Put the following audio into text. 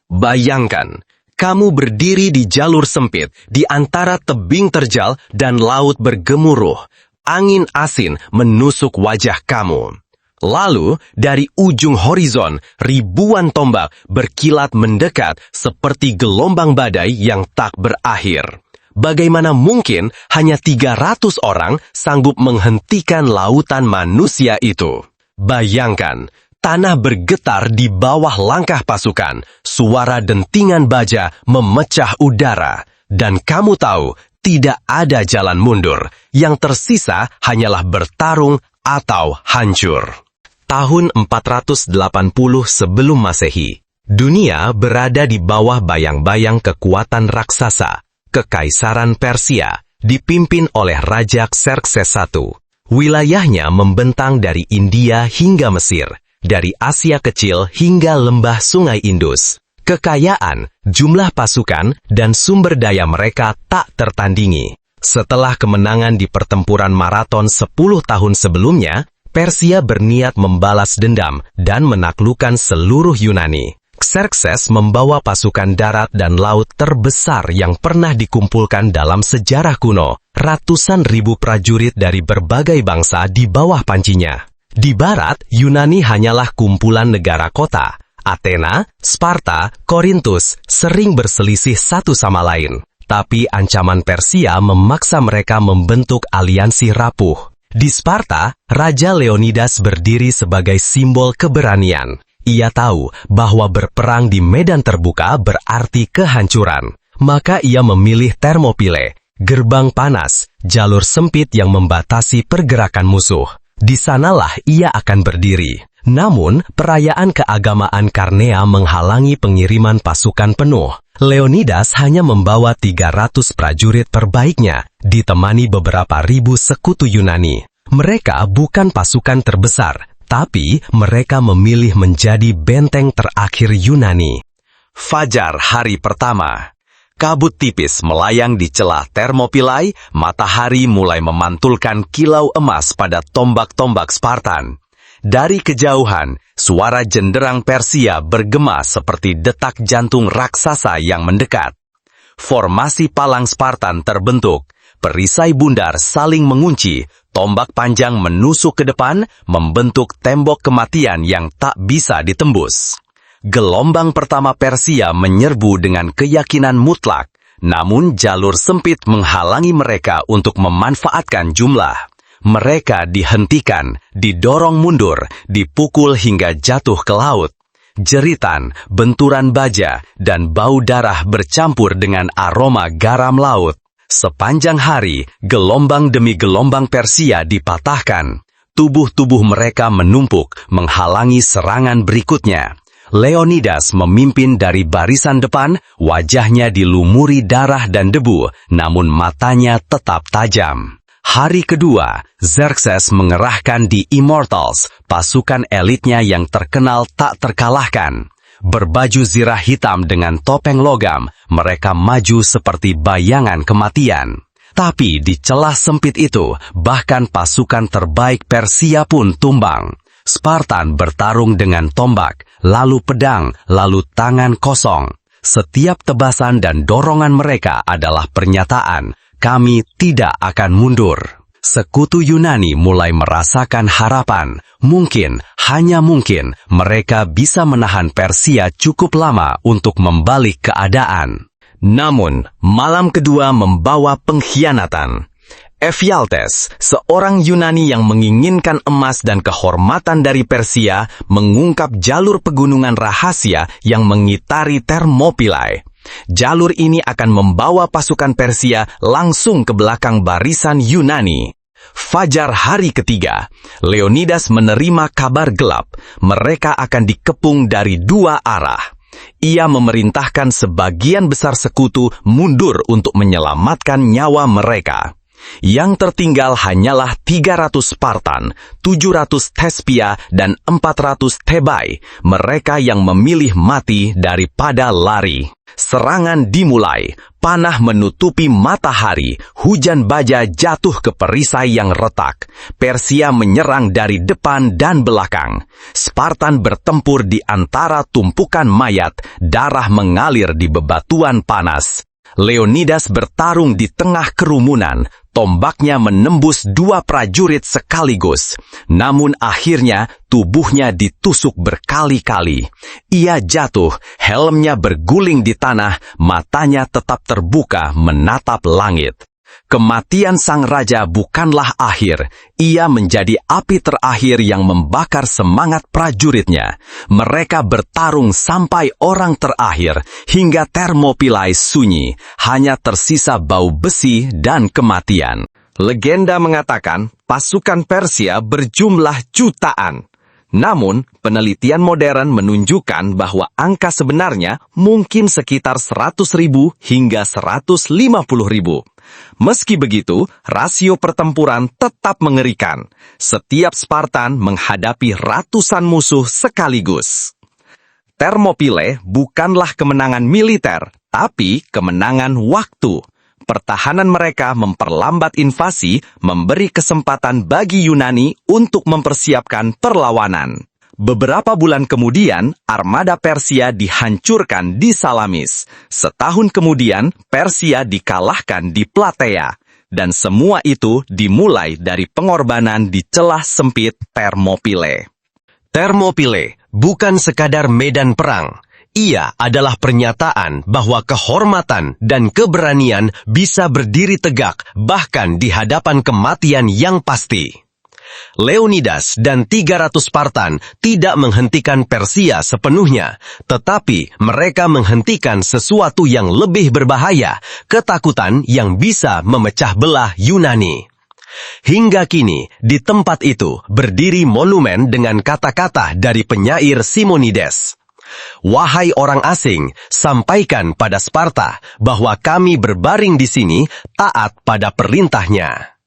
Bayangkan, kamu berdiri di jalur sempit di antara tebing terjal dan laut bergemuruh. Angin asin menusuk wajah kamu. Lalu, dari ujung horizon, ribuan tombak berkilat mendekat seperti gelombang badai yang tak berakhir. Bagaimana mungkin hanya 300 orang sanggup menghentikan lautan manusia itu? Bayangkan, tanah bergetar di bawah langkah pasukan, suara dentingan baja memecah udara, dan kamu tahu, tidak ada jalan mundur. Yang tersisa hanyalah bertarung atau hancur. Tahun 480 sebelum Masehi, dunia berada di bawah bayang-bayang kekuatan raksasa, Kekaisaran Persia, dipimpin oleh Raja Xerxes I. Wilayahnya membentang dari India hingga Mesir, dari Asia Kecil hingga lembah Sungai Indus. Kekayaan, jumlah pasukan, dan sumber daya mereka tak tertandingi. Setelah kemenangan di pertempuran maraton 10 tahun sebelumnya, Persia berniat membalas dendam dan menaklukkan seluruh Yunani. Xerxes membawa pasukan darat dan laut terbesar yang pernah dikumpulkan dalam sejarah kuno. Ratusan ribu prajurit dari berbagai bangsa di bawah pancinya. Di barat, Yunani hanyalah kumpulan negara kota. Athena, Sparta, Korintus sering berselisih satu sama lain. Tapi ancaman Persia memaksa mereka membentuk aliansi rapuh. Di Sparta, Raja Leonidas berdiri sebagai simbol keberanian. Ia tahu bahwa berperang di medan terbuka berarti kehancuran. Maka ia memilih Thermopylae, gerbang panas, jalur sempit yang membatasi pergerakan musuh. Di sanalah ia akan berdiri. Namun, perayaan keagamaan Karnea menghalangi pengiriman pasukan penuh. Leonidas hanya membawa 300 prajurit terbaiknya, ditemani beberapa ribu sekutu Yunani. Mereka bukan pasukan terbesar, tapi mereka memilih menjadi benteng terakhir Yunani. Fajar hari pertama. Kabut tipis melayang di celah Thermopylae, matahari mulai memantulkan kilau emas pada tombak-tombak Spartan. Dari kejauhan, suara jenderang Persia bergema seperti detak jantung raksasa yang mendekat. Formasi palang Spartan terbentuk, perisai bundar saling mengunci, tombak panjang menusuk ke depan, membentuk tembok kematian yang tak bisa ditembus. Gelombang pertama Persia menyerbu dengan keyakinan mutlak, namun jalur sempit menghalangi mereka untuk memanfaatkan jumlah. Mereka dihentikan, didorong mundur, dipukul hingga jatuh ke laut. Jeritan, benturan baja, dan bau darah bercampur dengan aroma garam laut. Sepanjang hari, gelombang demi gelombang Persia dipatahkan. Tubuh-tubuh mereka menumpuk, menghalangi serangan berikutnya. Leonidas memimpin dari barisan depan, wajahnya dilumuri darah dan debu, namun matanya tetap tajam. Hari kedua, Xerxes mengerahkan The Immortals, pasukan elitnya yang terkenal tak terkalahkan. Berbaju zirah hitam dengan topeng logam, mereka maju seperti bayangan kematian. Tapi di celah sempit itu, bahkan pasukan terbaik Persia pun tumbang. Spartan bertarung dengan tombak, lalu pedang, lalu tangan kosong. Setiap tebasan dan dorongan mereka adalah pernyataan, kami tidak akan mundur. Sekutu Yunani mulai merasakan harapan. Mungkin, hanya mungkin, mereka bisa menahan Persia cukup lama untuk membalik keadaan. Namun, malam kedua membawa pengkhianatan. Ephialtes, seorang Yunani yang menginginkan emas dan kehormatan dari Persia, mengungkap jalur pegunungan rahasia yang mengitari Thermopylae. Jalur ini akan membawa pasukan Persia langsung ke belakang barisan Yunani. Fajar hari ketiga, Leonidas menerima kabar gelap. Mereka akan dikepung dari dua arah. Ia memerintahkan sebagian besar sekutu mundur untuk menyelamatkan nyawa mereka. Yang tertinggal hanyalah 300 Spartan, 700 Thespia, dan 400 Thebai, mereka yang memilih mati daripada lari. Serangan dimulai, panah menutupi matahari, hujan baja jatuh ke perisai yang retak. Persia menyerang dari depan dan belakang. Spartan bertempur di antara tumpukan mayat, darah mengalir di bebatuan panas. Leonidas bertarung di tengah kerumunan, tombaknya menembus 2 prajurit sekaligus. Namun akhirnya tubuhnya ditusuk berkali-kali. Ia jatuh, helmnya berguling di tanah, matanya tetap terbuka menatap langit. Kematian sang raja bukanlah akhir, ia menjadi api terakhir yang membakar semangat prajuritnya. Mereka bertarung sampai orang terakhir, hingga Thermopylae sunyi, hanya tersisa bau besi dan kematian. Legenda mengatakan pasukan Persia berjumlah jutaan. Namun, penelitian modern menunjukkan bahwa angka sebenarnya mungkin sekitar 100.000 hingga 150.000. Meski begitu, rasio pertempuran tetap mengerikan. Setiap Spartan menghadapi ratusan musuh sekaligus. Thermopylae bukanlah kemenangan militer, tapi kemenangan waktu. Pertahanan mereka memperlambat invasi, memberi kesempatan bagi Yunani untuk mempersiapkan perlawanan. Beberapa bulan kemudian, armada Persia dihancurkan di Salamis. Setahun kemudian, Persia dikalahkan di Platea. Dan semua itu dimulai dari pengorbanan di celah sempit Thermopylae. Thermopylae bukan sekadar medan perang. Ia adalah pernyataan bahwa kehormatan dan keberanian bisa berdiri tegak bahkan di hadapan kematian yang pasti. Leonidas dan 300 Spartan tidak menghentikan Persia sepenuhnya, tetapi mereka menghentikan sesuatu yang lebih berbahaya, ketakutan yang bisa memecah belah Yunani. Hingga kini, di tempat itu berdiri monumen dengan kata-kata dari penyair Simonides. Wahai orang asing, sampaikan pada Sparta bahwa kami berbaring di sini taat pada perintahnya.